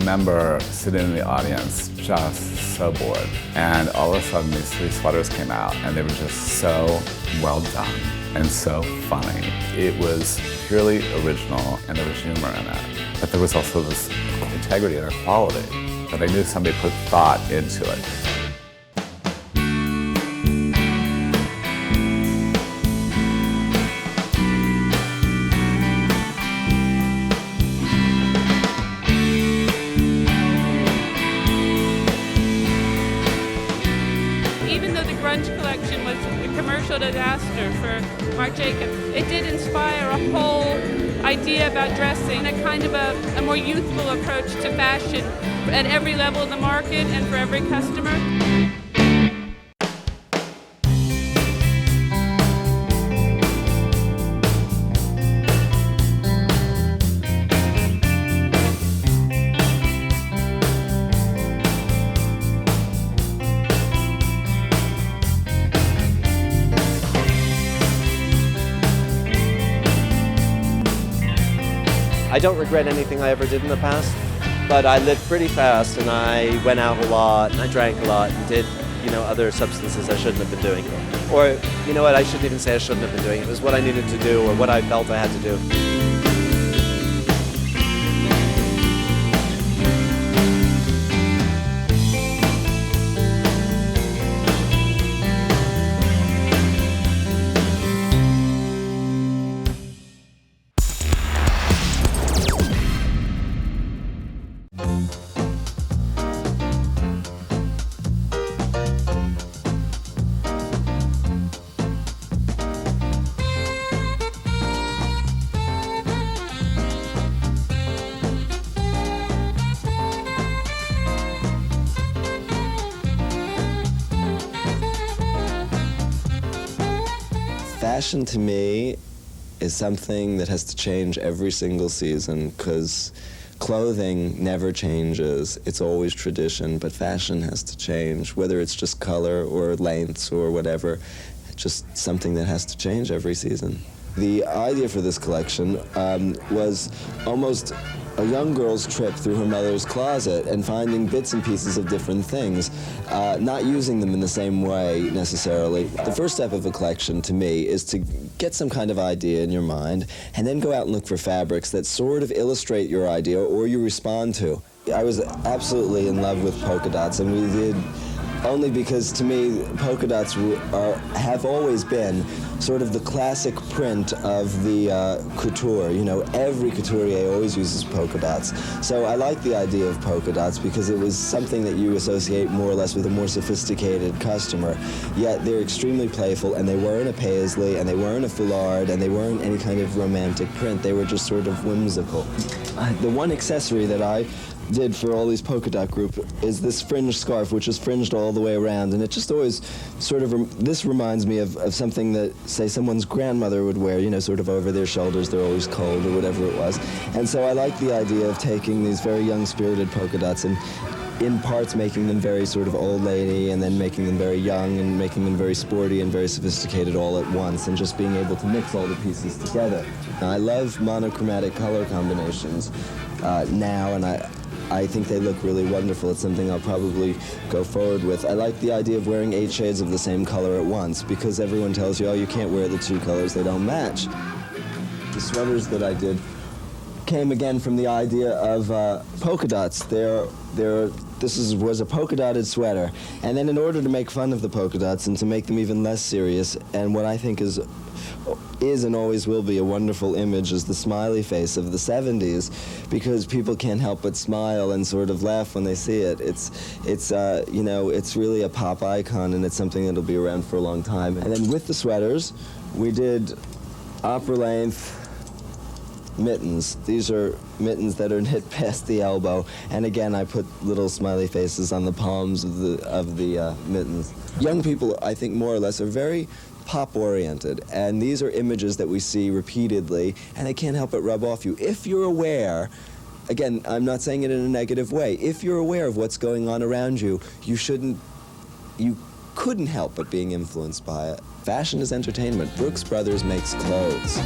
remember sitting in the audience just so bored, and all of a sudden these 3 sweaters came out, and they were just so well done and so funny. It was purely original, and there was humor in it. But there was also this integrity and quality that I knew somebody put thought into it. Even though the Grunge collection was a commercial disaster for Marc Jacobs, it did inspire a whole idea about dressing, a kind of a more youthful approach to fashion at every level of the market and for every customer. I don't regret anything I ever did in the past, but I lived pretty fast and I went out a lot and I drank a lot and did, other substances I shouldn't have been doing. Or, you know what, I shouldn't even say I shouldn't have been doing. It was what I needed to do or what I felt I had to do. Fashion to me is something that has to change every single season because clothing never changes. It's always tradition, but fashion has to change, whether it's just color or lengths or whatever. Just something that has to change every season. The idea for this collection was almost a young girl's trip through her mother's closet and finding bits and pieces of different things, not using them in the same way necessarily. The first step of a collection to me is to get some kind of idea in your mind and then go out and look for fabrics that sort of illustrate your idea or you respond to. I was absolutely in love with polka dots, and we did only because to me polka dots have always been sort of the classic print of the couture. Every couturier always uses polka dots. So I like the idea of polka dots because it was something that you associate more or less with a more sophisticated customer. Yet they're extremely playful, and they weren't a paisley, and they weren't a foulard, and they weren't any kind of romantic print. They were just sort of whimsical. The one accessory that I did for all these polka dot group is this fringe scarf, which is fringed all the way around, and it just always sort of this reminds me of something that, say, someone's grandmother would wear, sort of over their shoulders. They're always cold or whatever it was. And so I like the idea of taking these very young spirited polka dots and in parts making them very sort of old lady, and then making them very young and making them very sporty and very sophisticated all at once, and just being able to mix all the pieces together. Now, I love monochromatic color combinations now, and I think they look really wonderful. It's something I'll probably go forward with. I like the idea of wearing 8 shades of the same color at once, because everyone tells you, oh, you can't wear the 2 colors, they don't match. The sweaters that I did came again from the idea of polka dots. This was a polka dotted sweater, and then in order to make fun of the polka dots and to make them even less serious, and what I think is and always will be a wonderful image is the smiley face of the 70s, because people can't help but smile and sort of laugh when they see it. It's really a pop icon, and it's something that'll be around for a long time. And then with the sweaters, we did opera length mittens. These are mittens that are knit past the elbow, and again I put little smiley faces on the palms of the mittens. Young people, I think, more or less are very pop-oriented, and these are images that we see repeatedly, and they can't help but rub off you. If you're aware, again, I'm not saying it in a negative way, if you're aware of what's going on around you, you couldn't help but being influenced by it. Fashion is entertainment. Brooks Brothers makes clothes.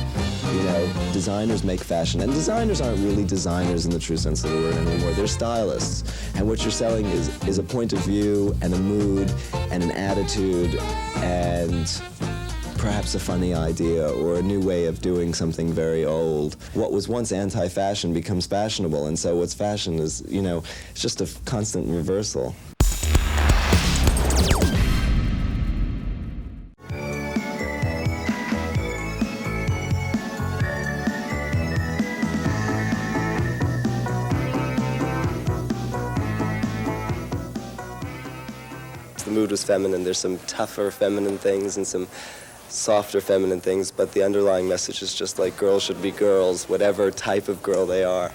You know, designers make fashion. And designers aren't really designers in the true sense of the word anymore. They're stylists. And what you're selling is a point of view and a mood and an attitude and perhaps a funny idea or a new way of doing something very old. What was once anti-fashion becomes fashionable, and so what's fashion is, you know, it's just a constant reversal. The mood was feminine. There's some tougher feminine things and some softer feminine things, but the underlying message is just like girls should be girls, whatever type of girl they are.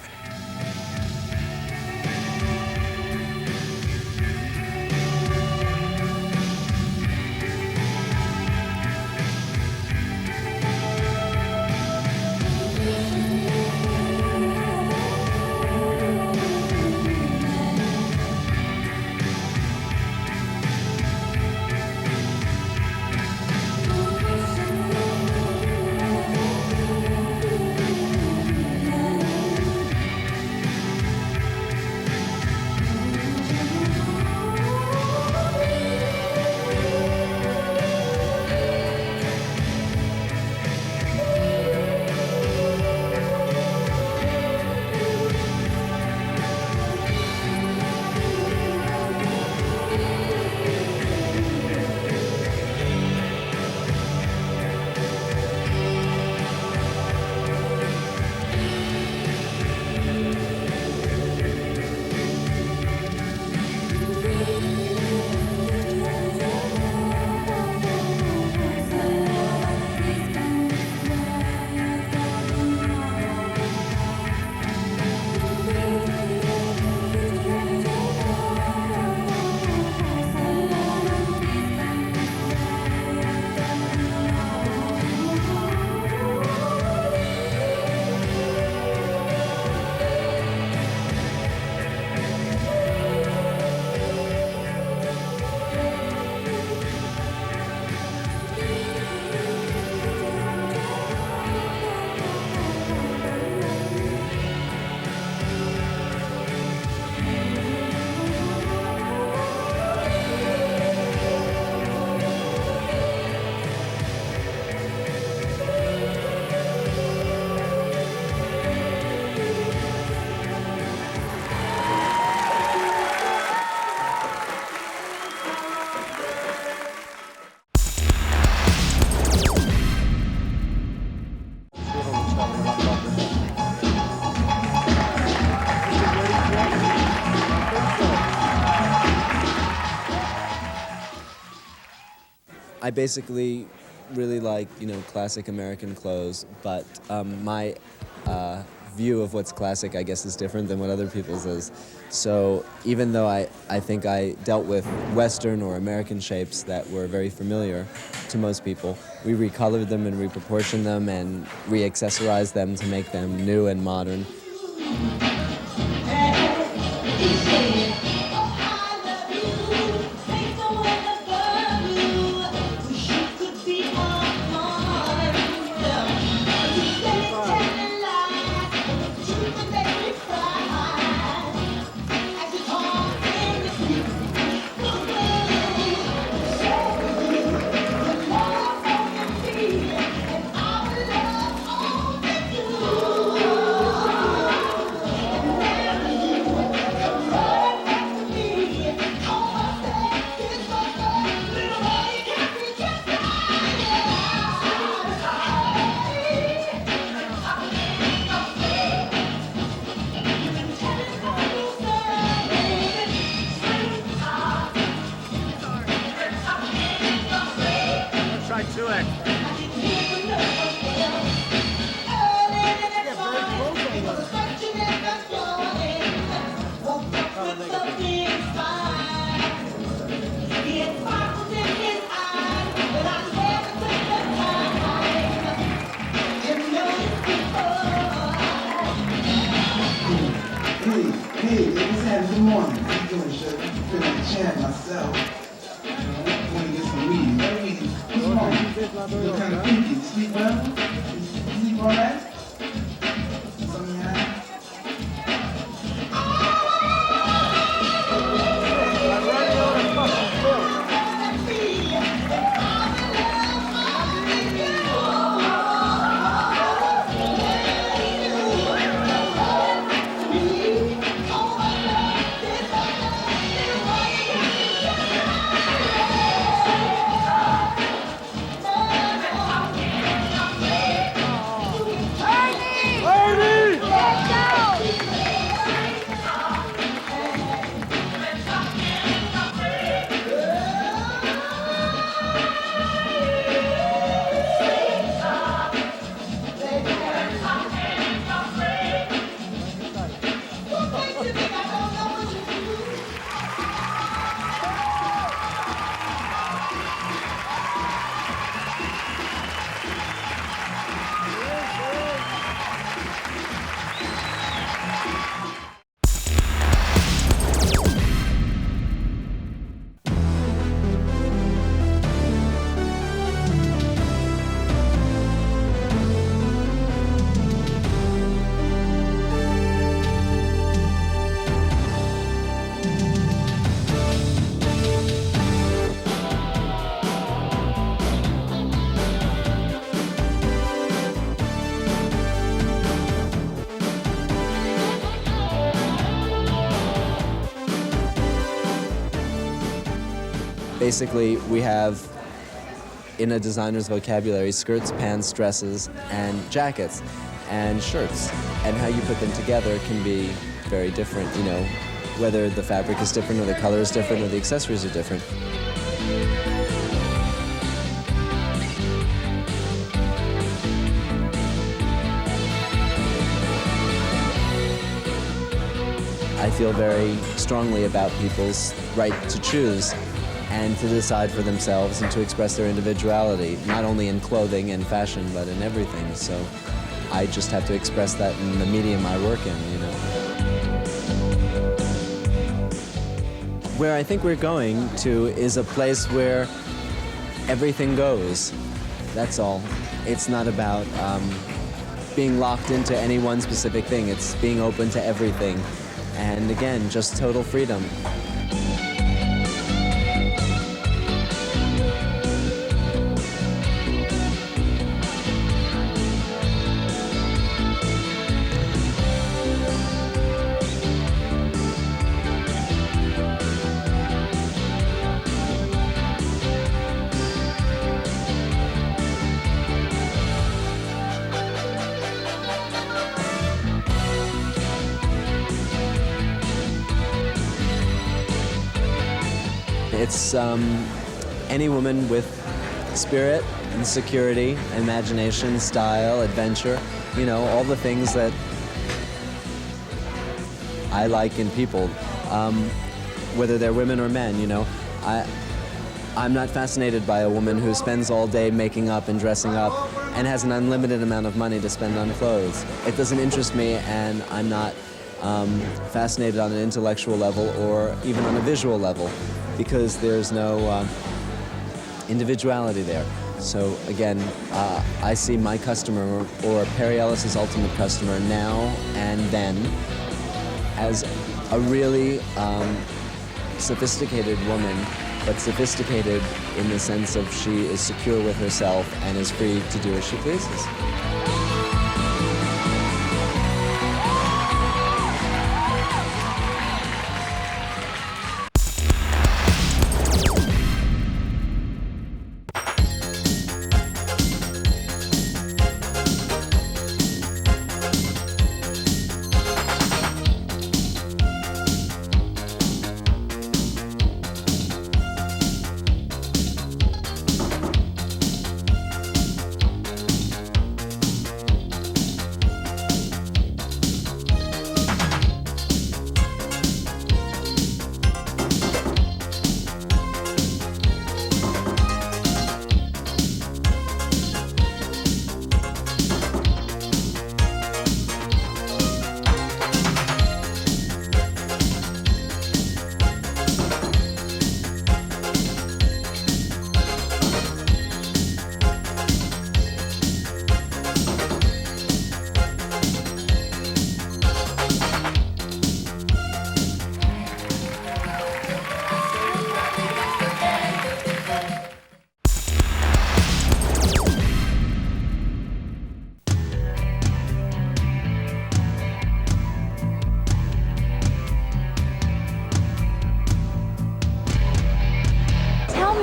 I basically really like, you know, classic American clothes, but my view of what's classic, I guess, is different than what other people's is. So even though I think I dealt with Western or American shapes that were very familiar to most people, we recolored them and reproportioned them and re-accessorized them to make them new and modern. What kind of thinking? Sleep well? Sleep all right? Something happened? Basically, we have, in a designer's vocabulary, skirts, pants, dresses, and jackets, and shirts. And how you put them together can be very different, you know, whether the fabric is different, or the color is different, or the accessories are different. I feel very strongly about people's right to choose and to decide for themselves and to express their individuality, not only in clothing and fashion, but in everything. So I just have to express that in the medium I work in, you know. Where I think we're going to is a place where everything goes. That's all. It's not about being locked into any one specific thing. It's being open to everything. And again, just total freedom. It's any woman with spirit and security, imagination, style, adventure, you know, all the things that I like in people, whether they're women or men, you know. I'm not fascinated by a woman who spends all day making up and dressing up and has an unlimited amount of money to spend on clothes. It doesn't interest me, and I'm not fascinated on an intellectual level or even on a visual level, because there's no individuality there. So again, I see my customer, or Perry Ellis' ultimate customer, now and then, as a really sophisticated woman, but sophisticated in the sense of she is secure with herself and is free to do as she pleases.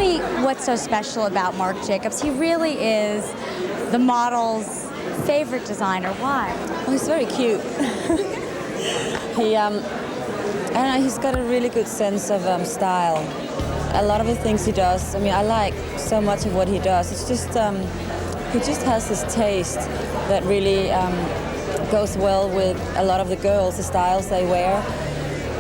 me what's so special about Marc Jacobs. He really is the model's favorite designer. Why? Well, he's very cute. I don't know, he's got a really good sense of style. A lot of the things he does, I mean, I like so much of what he does. It's just, he just has this taste that really goes well with a lot of the girls, the styles they wear.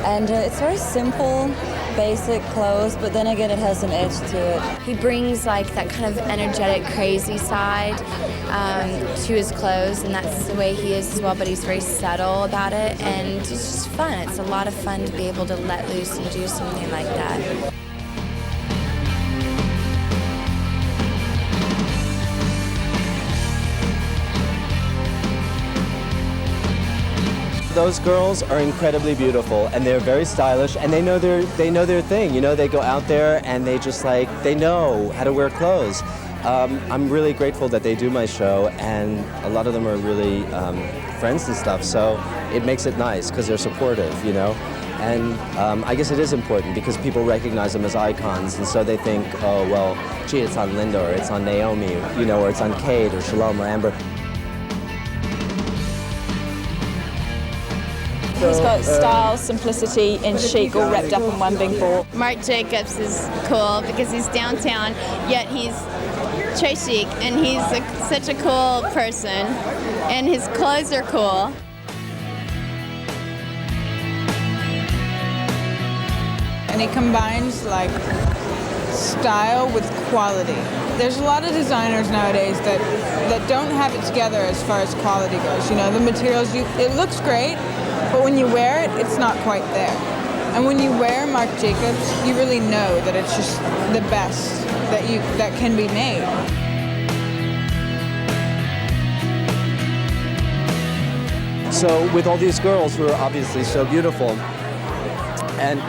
And it's very simple, basic clothes, but then again it has an edge to it. He brings like that kind of energetic, crazy side to his clothes, and that's the way he is as well, but he's very subtle about it, and it's just fun. It's a lot of fun to be able to let loose and do something like that. Those girls are incredibly beautiful, and they're very stylish, and they know their thing. You know, they go out there and they just like, they know how to wear clothes. I'm really grateful that they do my show, and a lot of them are really friends and stuff, so it makes it nice because they're supportive, you know. And I guess it is important because people recognize them as icons, and so they think, oh, well, gee, it's on Linda, or it's on Naomi, you know, or it's on Kate, or Shalom, or Amber. He's got style, simplicity, and chic all wrapped up in one big ball. Marc Jacobs is cool because he's downtown, yet he's très chic, and he's such a cool person, and his clothes are cool. And he combines like style with quality. There's a lot of designers nowadays that don't have it together as far as quality goes. You know, the materials, it looks great, but when you wear it, it's not quite there. And when you wear Marc Jacobs, you really know that it's just the best that can be made. So with all these girls who are obviously so beautiful, and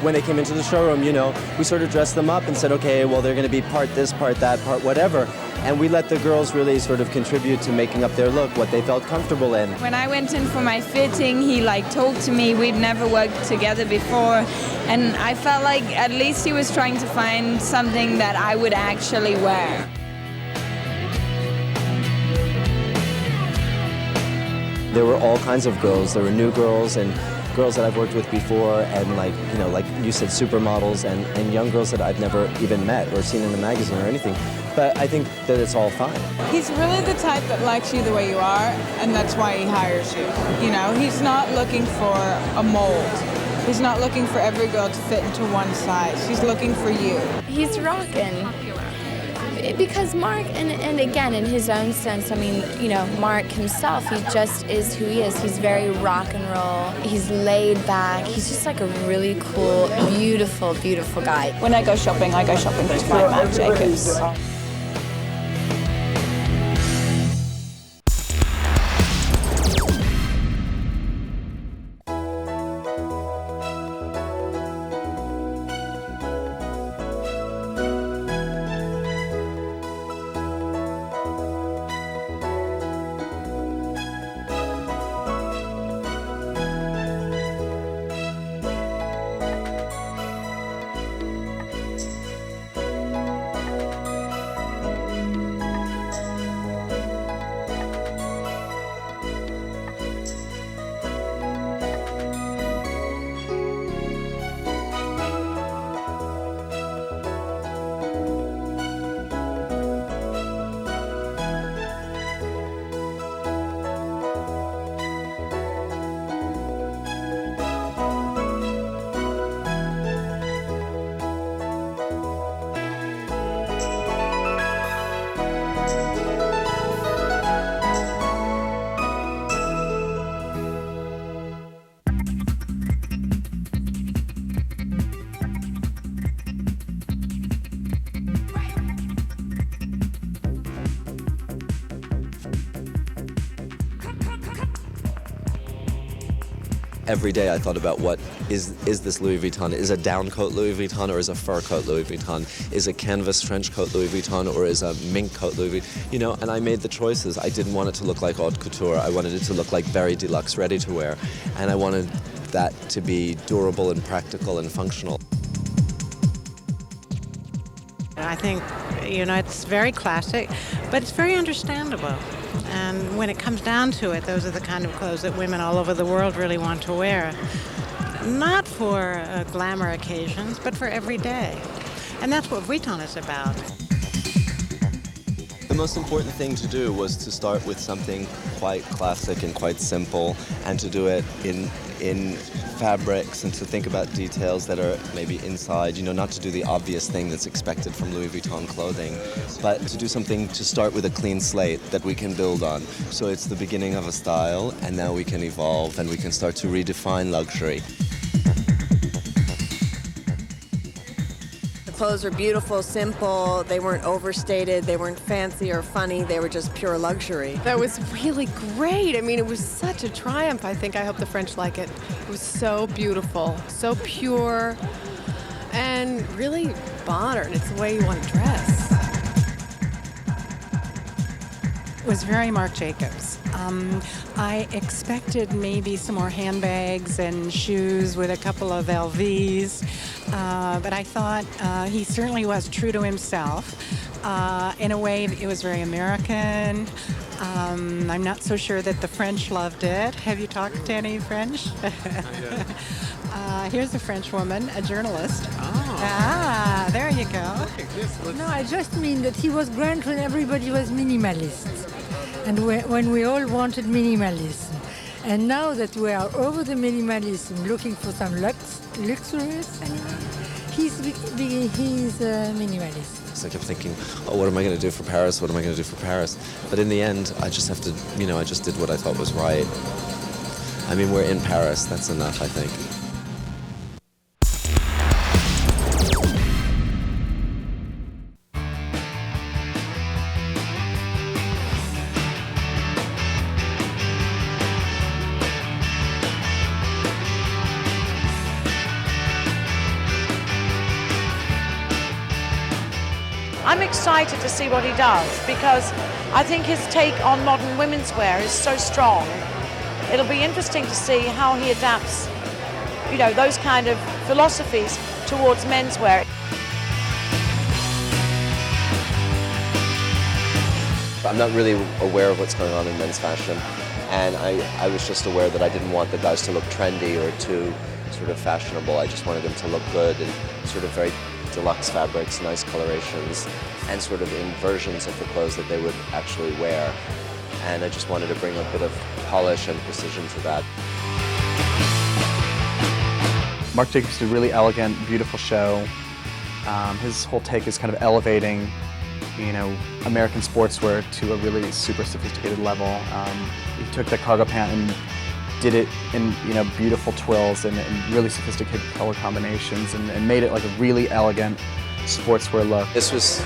when they came into the showroom, you know, we sort of dressed them up and said, okay, well, they're going to be part this, part that, part whatever. And we let the girls really sort of contribute to making up their look, what they felt comfortable in. When I went in for my fitting, he talked to me. We'd never worked together before. And I felt like at least he was trying to find something that I would actually wear. There were all kinds of girls. There were new girls and girls that I've worked with before, and like you said, supermodels, and young girls that I've never even met or seen in a magazine or anything. But I think that it's all fine. He's really the type that likes you the way you are, and that's why he hires you. You know, he's not looking for a mold. He's not looking for every girl to fit into one size. He's looking for you. He's rockin'. Because Marc, and again, in his own sense, I mean, you know, Marc himself, he just is who he is. He's very rock and roll. He's laid back. He's just like a really cool, beautiful, beautiful guy. When I go shopping to find Marc Jacobs. Every day I thought about what is this Louis Vuitton? Is a down coat Louis Vuitton, or is a fur coat Louis Vuitton? Is a canvas trench coat Louis Vuitton, or is a mink coat Louis Vuitton? You know, and I made the choices. I didn't want it to look like haute couture. I wanted it to look like very deluxe, ready to wear. And I wanted that to be durable and practical and functional. I think, it's very classic, but it's very understandable. And when it comes down to it, those are the kind of clothes that women all over the world really want to wear. Not for glamour occasions, but for every day. And that's what Vuitton is about. The most important thing to do was to start with something quite classic and quite simple, and to do it in fabrics, and to think about details that are maybe inside, not to do the obvious thing that's expected from Louis Vuitton clothing, but to do something to start with a clean slate that we can build on. So it's the beginning of a style, and now we can evolve and we can start to redefine luxury. The clothes were beautiful, simple, they weren't overstated, they weren't fancy or funny, they were just pure luxury. That was really great. I mean, it was such a triumph. I hope the French like it. It was so beautiful, so pure, and really modern. It's the way you want to dress. It was very Marc Jacobs. I expected maybe some more handbags and shoes with a couple of LVs, but I thought he certainly was true to himself. In a way, it was very American. I'm not so sure that the French loved it. Have you talked to any French? Here's a French woman, a journalist. Oh. There you go. No, I just mean that he was grunge when everybody was minimalist. And when we all wanted minimalism. And now that we are over the minimalism, looking for some luxurious, he's minimalist. So I kept thinking, what am I going to do for Paris? What am I going to do for Paris? But in the end, I just have to, I just did what I thought was right. I mean, we're in Paris. That's enough, I think. I'm excited to see what he does because I think his take on modern women's wear is so strong. It'll be interesting to see how he adapts, those kind of philosophies towards menswear. I'm not really aware of what's going on in men's fashion, and I was just aware that I didn't want the guys to look trendy or too sort of fashionable. I just wanted them to look good and sort of very deluxe fabrics, nice colorations, and sort of in versions of the clothes that they would actually wear. And I just wanted to bring a bit of polish and precision to that. Marc Jacobs did a really elegant, beautiful show. His whole take is kind of elevating, American sportswear to a really super sophisticated level. He took the cargo pant and did it in beautiful twills and really sophisticated color combinations and made it like a really elegant sportswear look. This was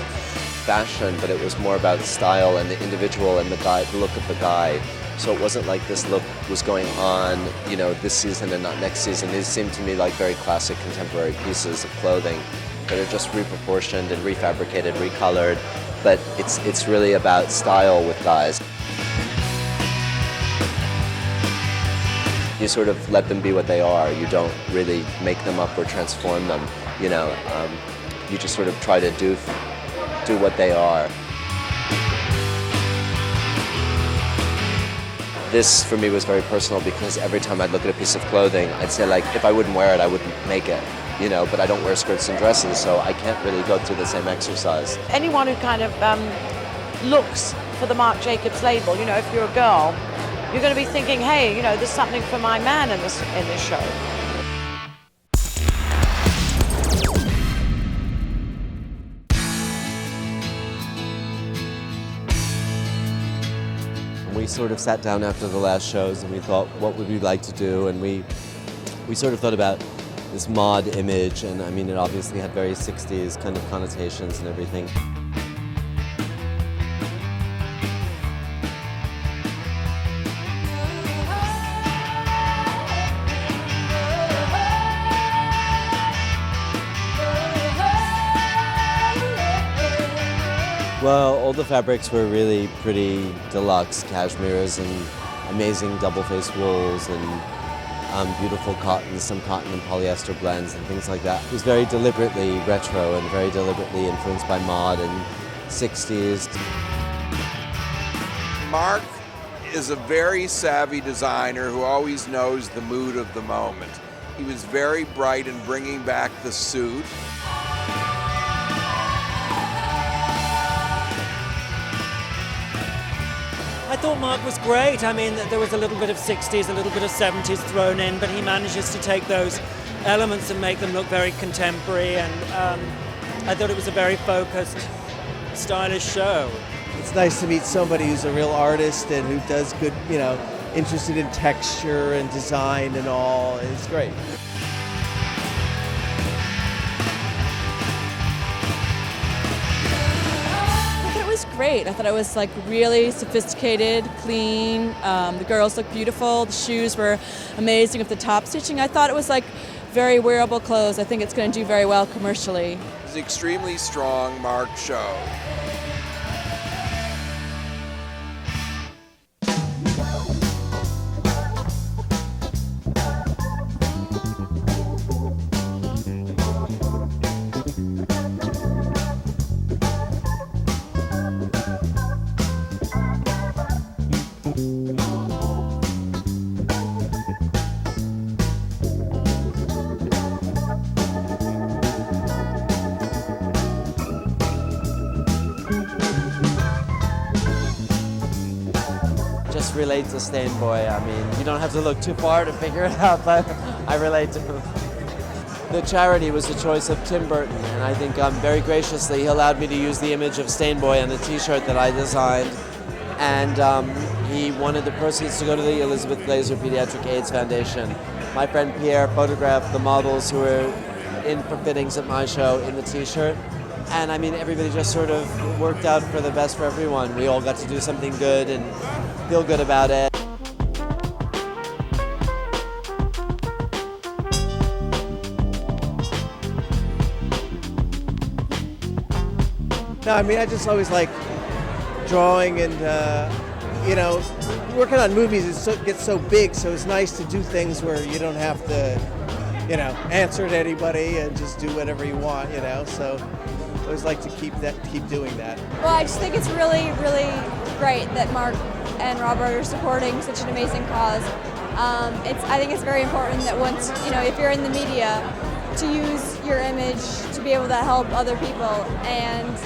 fashion, but it was more about style and the individual and the guy, the look of the guy. So it wasn't like this look was going on, this season and not next season. These seemed to me like very classic contemporary pieces of clothing that are just reproportioned and refabricated, recolored. But it's really about style with guys. You sort of let them be what they are. You don't really make them up or transform them. You just sort of try to do what they are. This for me was very personal because every time I'd look at a piece of clothing, I'd say if I wouldn't wear it, I wouldn't make it. But I don't wear skirts and dresses, so I can't really go through the same exercise. Anyone who kind of looks for the Marc Jacobs label, if you're a girl, you're going to be thinking, hey, there's something for my man in this show. We sort of sat down after the last shows and we thought, what would we like to do? And we sort of thought about this mod image, and I mean, it obviously had very 60s kind of connotations and everything. Well, all the fabrics were really pretty deluxe, cashmeres and amazing double-faced wools, and beautiful cottons, some cotton and polyester blends and things like that. It was very deliberately retro and very deliberately influenced by mod and 60s. Marc is a very savvy designer who always knows the mood of the moment. He was very bright in bringing back the suit. I thought Marc was great. I mean, there was a little bit of 60s, a little bit of 70s thrown in, but he manages to take those elements and make them look very contemporary, and I thought it was a very focused, stylish show. It's nice to meet somebody who's a real artist and who does good, you know, interested in texture and design and all. It's great. Great. I thought it was like really sophisticated, clean. The girls looked beautiful. The shoes were amazing with the top stitching. I thought it was like very wearable clothes. I think it's going to do very well commercially. It was an extremely strong Marc show. Relate to Stain Boy. I mean, you don't have to look too far to figure it out, but I relate to him. The charity was the choice of Tim Burton, and I think very graciously he allowed me to use the image of Stain Boy on the t-shirt that I designed, and he wanted the proceeds to go to the Elizabeth Glaser Pediatric AIDS Foundation. My friend Pierre photographed the models who were in for fittings at my show in the t-shirt. And I mean, everybody just sort of worked out for the best for everyone. We all got to do something good and feel good about it. No, I mean, I just always like drawing and, you know, working on movies, it gets so big, so it's nice to do things where you don't have to, you know, answer to anybody and just do whatever you want, you know, so I always like to keep doing that. Well, I just think it's really, really great that Marc and Robert are supporting such an amazing cause. I think it's very important that once, you know, if you're in the media, to use your image to be able to help other people, and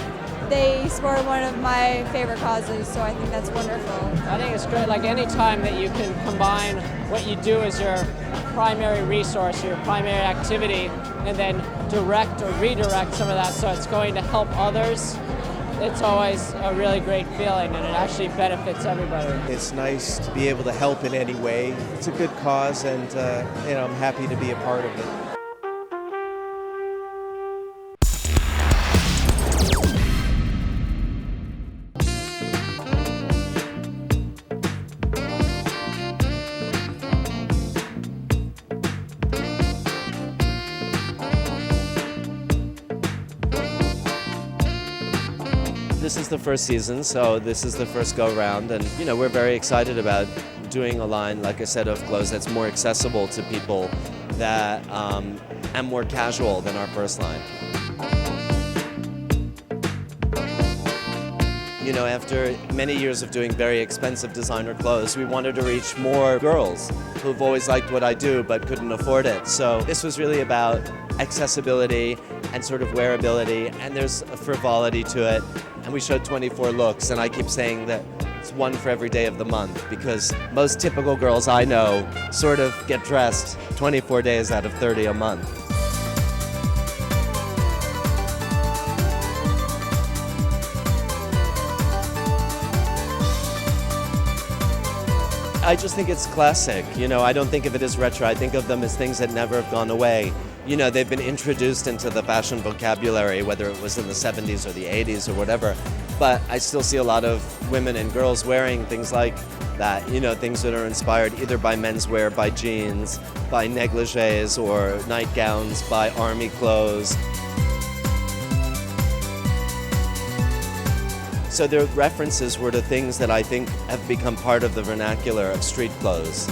they support one of my favorite causes, so I think that's wonderful. I think it's great, like any time that you can combine what you do as your primary resource, your primary activity, and then direct or redirect some of that so it's going to help others. It's always a really great feeling, and it actually benefits everybody. It's nice to be able to help in any way. It's a good cause, and you know, I'm happy to be a part of it. This is the first season, so this is the first go-round, and you know, we're very excited about doing a line, like I said, of clothes that's more accessible to people, that and more casual than our first line. You know, after many years of doing very expensive designer clothes, we wanted to reach more girls who've always liked what I do but couldn't afford it. So this was really about accessibility and sort of wearability, and there's a frivolity to it. And we showed 24 looks, and I keep saying that it's one for every day of the month, because most typical girls I know sort of get dressed 24 days out of 30 a month. I just think it's classic. You know, I don't think of it as retro. I think of them as things that never have gone away. You know, they've been introduced into the fashion vocabulary, whether it was in the 70s or the 80s or whatever. But I still see a lot of women and girls wearing things like that, you know, things that are inspired either by menswear, by jeans, by negligees or nightgowns, by army clothes. So their references were to things that I think have become part of the vernacular of street clothes.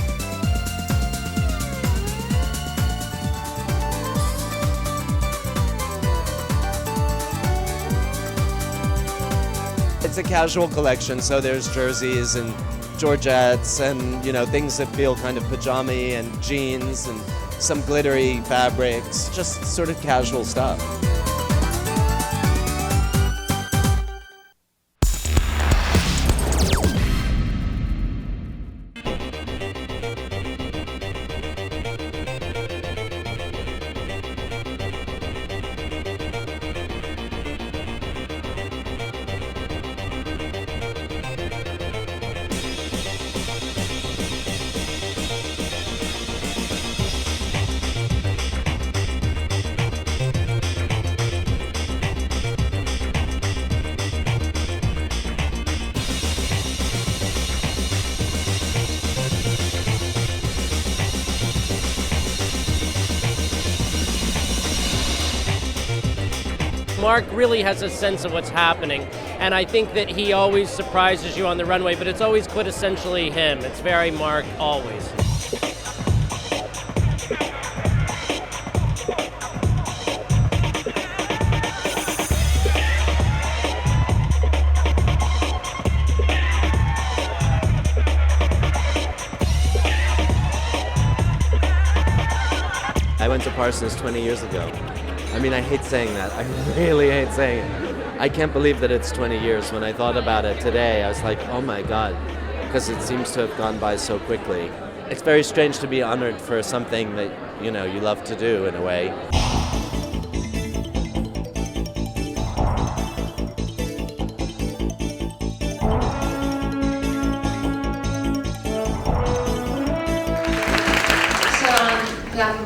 It's a casual collection, so there's jerseys and Georgettes and, you know, things that feel kind of pajama-y and jeans and some glittery fabrics, just sort of casual stuff. Marc really has a sense of what's happening, and I think that he always surprises you on the runway, but it's always quintessentially him. It's very Marc, always. I went to Parsons 20 years ago. I mean, I hate saying that. I really hate saying it. I can't believe that it's 20 years. When I thought about it today, I was like, oh my God, because it seems to have gone by so quickly. It's very strange to be honored for something that, you know, you love to do in a way.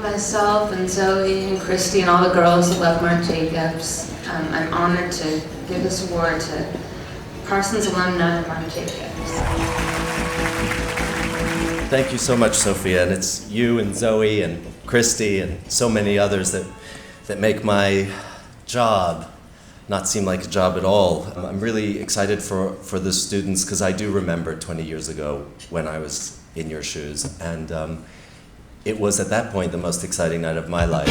Myself and Zoe and Christy and all the girls that love Marc Jacobs. I'm honored to give this award to Parsons alumni Marc Jacobs. Thank you so much, Sophia, and it's you and Zoe and Christy and so many others that make my job not seem like a job at all. I'm really excited for the students because I do remember 20 years ago when I was in your shoes, and it was at that point the most exciting night of my life.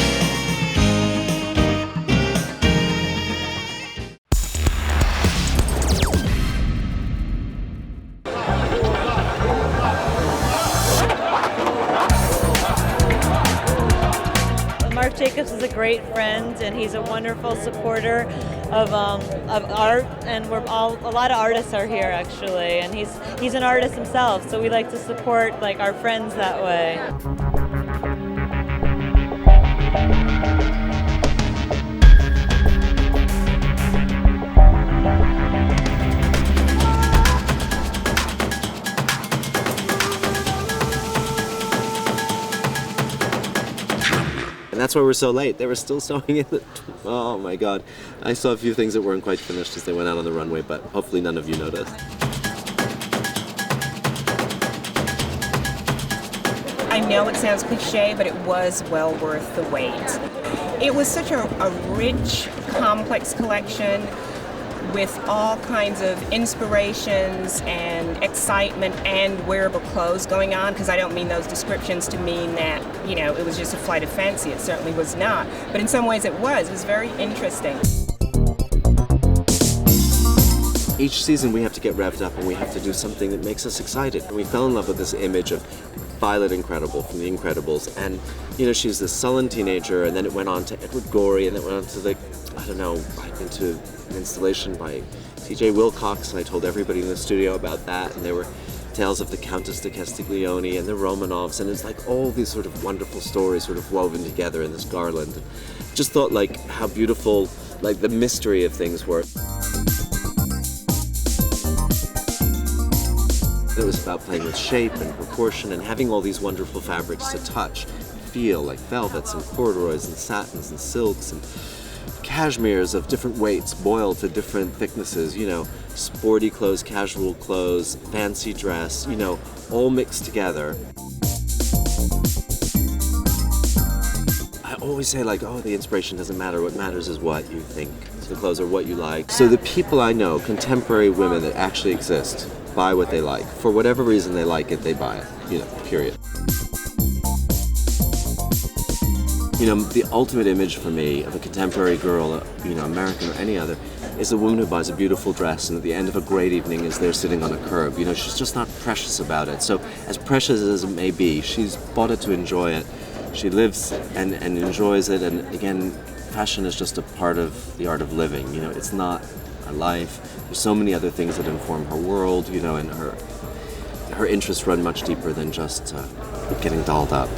Marc Jacobs is a great friend, and he's a wonderful supporter of art, and a lot of artists are here actually, and he's an artist himself, so we like to support like our friends that way. And that's why we're so late. They were still sewing in it. Oh my God. I saw a few things that weren't quite finished as they went out on the runway, but hopefully none of you noticed. I know it sounds cliche, but it was well worth the wait. It was such a rich, complex collection with all kinds of inspirations and excitement and wearable clothes going on, because I don't mean those descriptions to mean that, you know, it was just a flight of fancy. It certainly was not. But in some ways it was. It was very interesting. Each season we have to get revved up and we have to do something that makes us excited. And we fell in love with this image of Violet Incredible from The Incredibles. And, you know, she was this sullen teenager, and then it went on to Edward Gorey, and then it went on to I don't know, into an installation by T.J. Wilcox, and I told everybody in the studio about that, and there were tales of the Countess de Castiglione and the Romanovs, and it's like all these sort of wonderful stories sort of woven together in this garland. Just thought like how beautiful, like the mystery of things were. It was about playing with shape and proportion and having all these wonderful fabrics to touch, feel, like velvets and corduroys and satins and silks and cashmeres of different weights, boiled to different thicknesses, you know, sporty clothes, casual clothes, fancy dress, you know, all mixed together. I always say like, oh, the inspiration doesn't matter. What matters is what you think. The clothes are what you like. So the people I know, contemporary women that actually exist, buy what they like. For whatever reason they like it, they buy it, you know, period. the ultimate image for me of a contemporary girl, American or any other, is a woman who buys a beautiful dress and at the end of a great evening is there sitting on a curb. She's just not precious about it. So as precious as it may be, she's bought it to enjoy it. She lives and enjoys it, and again, fashion is just a part of the art of living. It's not a life. There's so many other things that inform her world, and her interests run much deeper than just getting dolled up.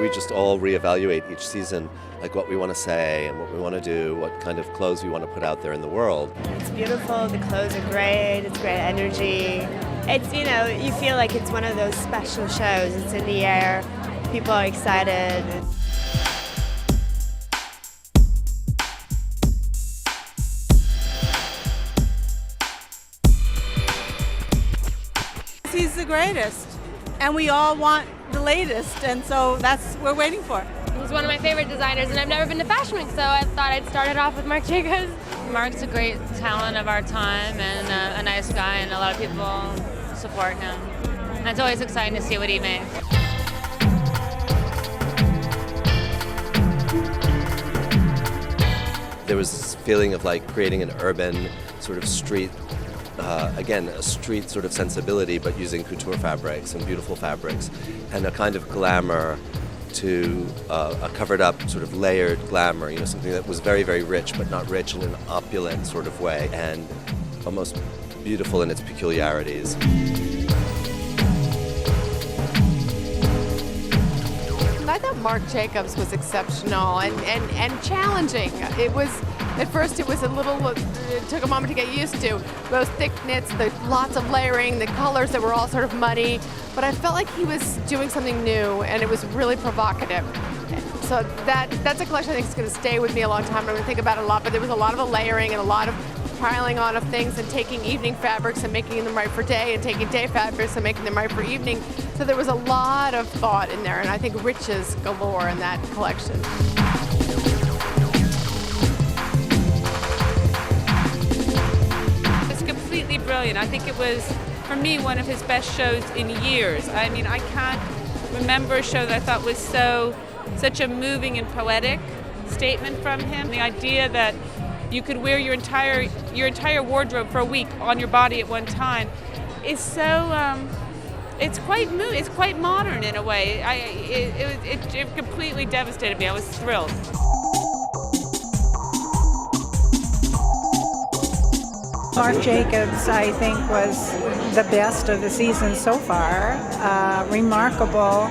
We just all reevaluate each season, like what we want to say and what we want to do, what kind of clothes we want to put out there in the world. It's beautiful, the clothes are great, it's great energy. It's, you feel like it's one of those special shows. It's in the air, people are excited. He's the greatest, and we all want the latest, and so that's what we're waiting for. He's one of my favorite designers, and I've never been to Fashion Week, so I thought I'd start it off with Marc Jacobs. Marc's a great talent of our time and a nice guy, and a lot of people support him. And it's always exciting to see what he makes. There was this feeling of like creating an urban sort of street, again, a street sort of sensibility, but using couture fabrics and beautiful fabrics, and a kind of glamour to a covered up sort of layered glamour, something that was very, very rich, but not rich in an opulent sort of way, and almost beautiful in its peculiarities. I thought Marc Jacobs was exceptional and challenging. At first it was it took a moment to get used to. Those thick knits, the lots of layering, the colors that were all sort of muddy. But I felt like he was doing something new, and it was really provocative. So that's a collection I think is going to stay with me a long time. I'm going to think about it a lot, but there was a lot of a layering and a lot of piling on of things and taking evening fabrics and making them right for day and taking day fabrics and making them right for evening. So there was a lot of thought in there, and I think riches galore in that collection. It's completely brilliant. I think it was, for me, one of his best shows in years. I mean, I can't remember a show that I thought was such a moving and poetic statement from him. The idea that you could wear your entire wardrobe for a week on your body at one time is so. It's quite modern in a way. It completely devastated me. I was thrilled. Marc Jacobs, I think, was the best of the season so far. Remarkable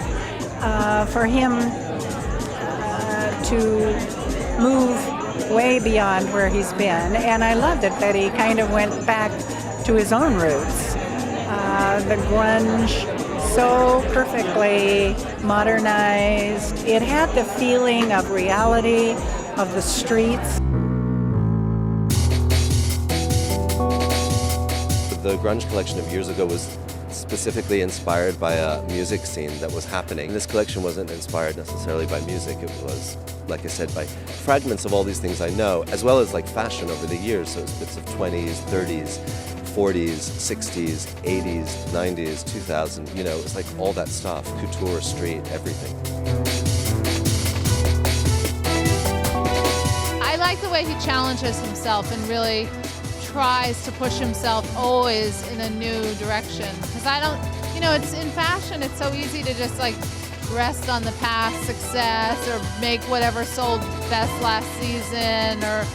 for him to move way beyond where he's been. And I loved it that he kind of went back to his own roots. The grunge, so perfectly modernized. It had the feeling of reality, of the streets. The grunge collection of years ago was specifically inspired by a music scene that was happening. This collection wasn't inspired necessarily by music. It was, like I said, by fragments of all these things I know, as well as like fashion over the years. So it's bits of 20s, 30s, 40s, 60s, 80s, 90s, 2000, it's like all that stuff, couture, street, everything. I like the way he challenges himself and really tries to push himself always in a new direction. Because it's in fashion, it's so easy to just like rest on the past success or make whatever sold best last season or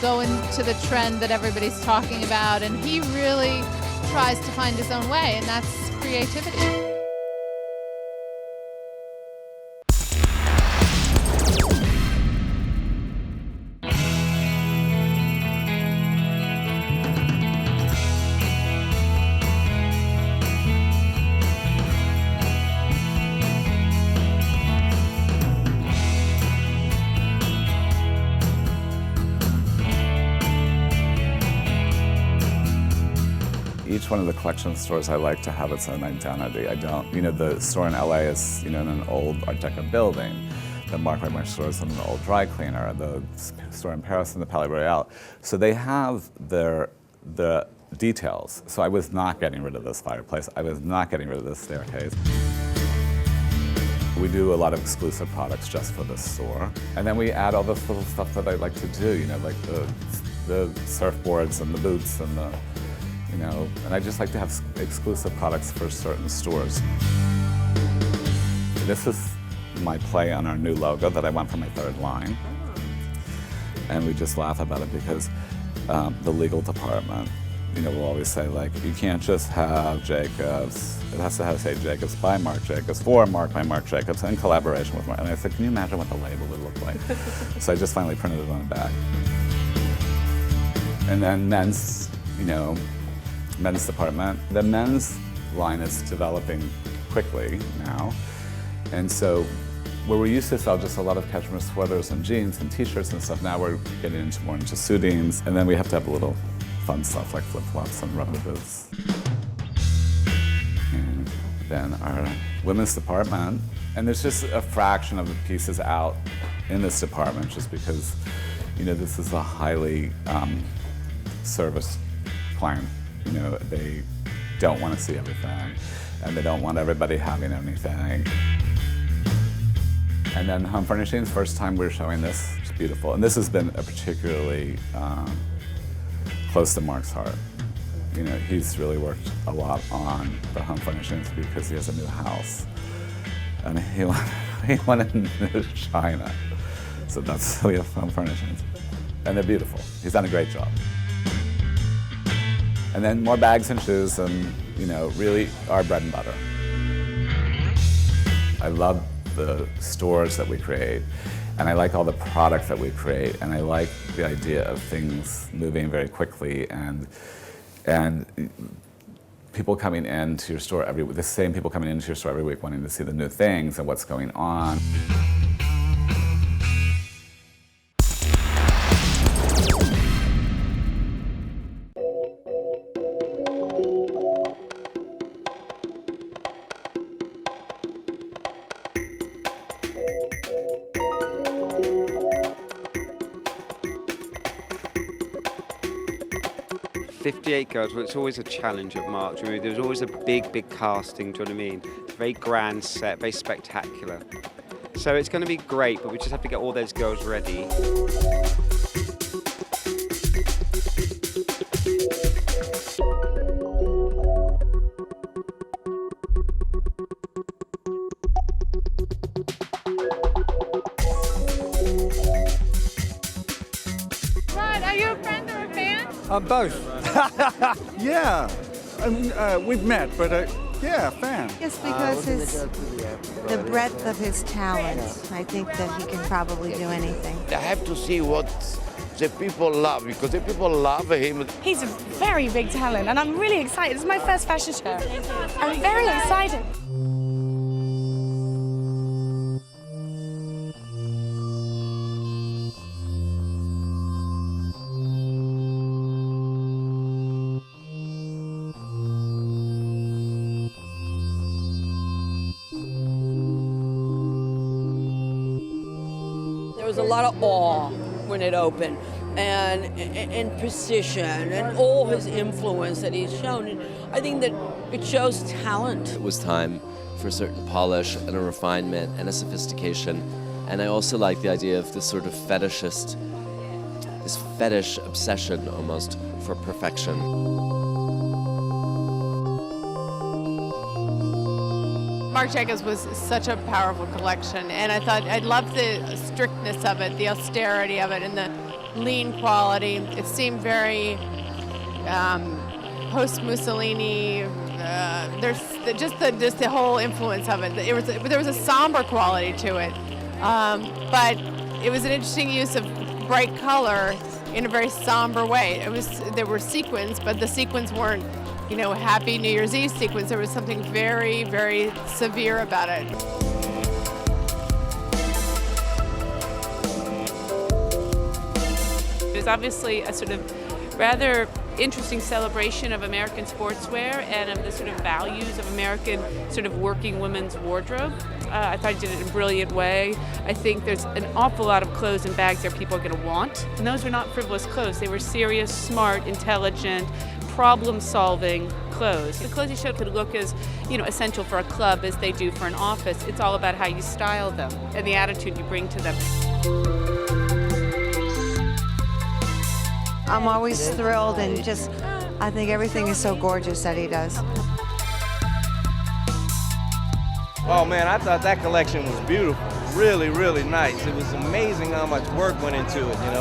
go into the trend that everybody's talking about, and he really tries to find his own way, and that's creativity. each one of the collection stores I like to have its own identity. I don't, the store in LA is, in an old Art Deco building. The Marc Jacobs store is in an old dry cleaner. The store in Paris in the Palais Royal. So they have the details. So I was not getting rid of this fireplace. I was not getting rid of this staircase. We do a lot of exclusive products just for this store. And then we add all this little stuff that I like to do, like the surfboards and the boots and the, and I just like to have exclusive products for certain stores. This is my play on our new logo that I want for my third line. And we just laugh about it because the legal department, will always say, you can't just have Jacobs. It has to say Jacobs by Marc Jacobs, for Marc by Marc Jacobs, in collaboration with Marc. And I said, can you imagine what the label would look like? So I just finally printed it on a bag. And then men's, men's department. The men's line is developing quickly now. And so where we used to sell just a lot of cashmere sweaters and jeans and t-shirts and stuff, now we're getting more into suitings. And then we have to have a little fun stuff like flip-flops and rubber boots. And then our women's department. And there's just a fraction of the pieces out in this department just because, this is a highly service client. They don't want to see everything and they don't want everybody having anything. And then home furnishings, first time we're showing this, it's beautiful. And this has been a particularly close to Marc's heart. He's really worked a lot on the home furnishings because he has a new house. And he wanted new china. So that's why we have home furnishings. And they're beautiful. He's done a great job. And then more bags and shoes and, really our bread and butter. I love the stores that we create, and I like all the products that we create, and I like the idea of things moving very quickly and people coming into your store every week, the same people coming into your store every week wanting to see the new things and what's going on. "58 Girls," well, it's always a challenge at March. There's always a big casting, do you know what I mean? It's a very grand set, very spectacular. So it's going to be great, but we just have to get all those girls ready. Both. Yeah, we've met, but yeah, fan. Yes, because the breadth of his talent. I think that he can probably do anything. I have to see what the people love, because the people love him. He's a very big talent, and I'm really excited. This is my first fashion show. I'm very excited. There was a lot of awe when it opened, and precision, and all his influence that he's shown. And I think that it shows talent. It was time for a certain polish and a refinement and a sophistication. And I also like the idea of this sort of fetishist, this fetish obsession almost for perfection. Marc Jacobs was such a powerful collection, and I loved the strictness of it, the austerity of it, and the lean quality. It seemed very post-Mussolini. There's just the whole influence of it. There was a somber quality to it, but it was an interesting use of bright color in a very somber way. There were sequins, but the sequins weren't, Happy New Year's Eve sequence. There was something very, very severe about it. There's obviously a sort of rather interesting celebration of American sportswear and of the sort of values of American sort of working women's wardrobe. I thought he did it in a brilliant way. I think there's an awful lot of clothes and bags there people are going to want. And those were not frivolous clothes. They were serious, smart, intelligent, problem-solving clothes. The clothes you showed could look as, essential for a club as they do for an office. It's all about how you style them and the attitude you bring to them. I'm always thrilled and I think everything is so gorgeous that he does. Oh man, I thought that collection was beautiful. Really, really nice. It was amazing how much work went into it, and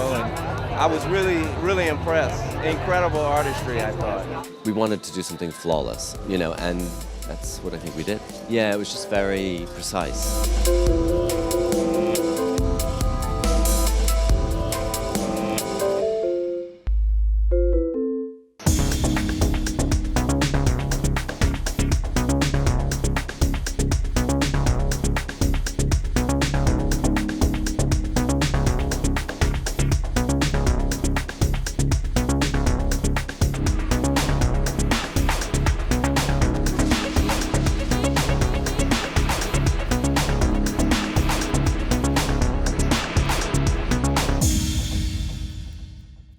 I was really, really impressed. Incredible artistry, I thought. We wanted to do something flawless, and that's what I think we did. Yeah, it was just very precise.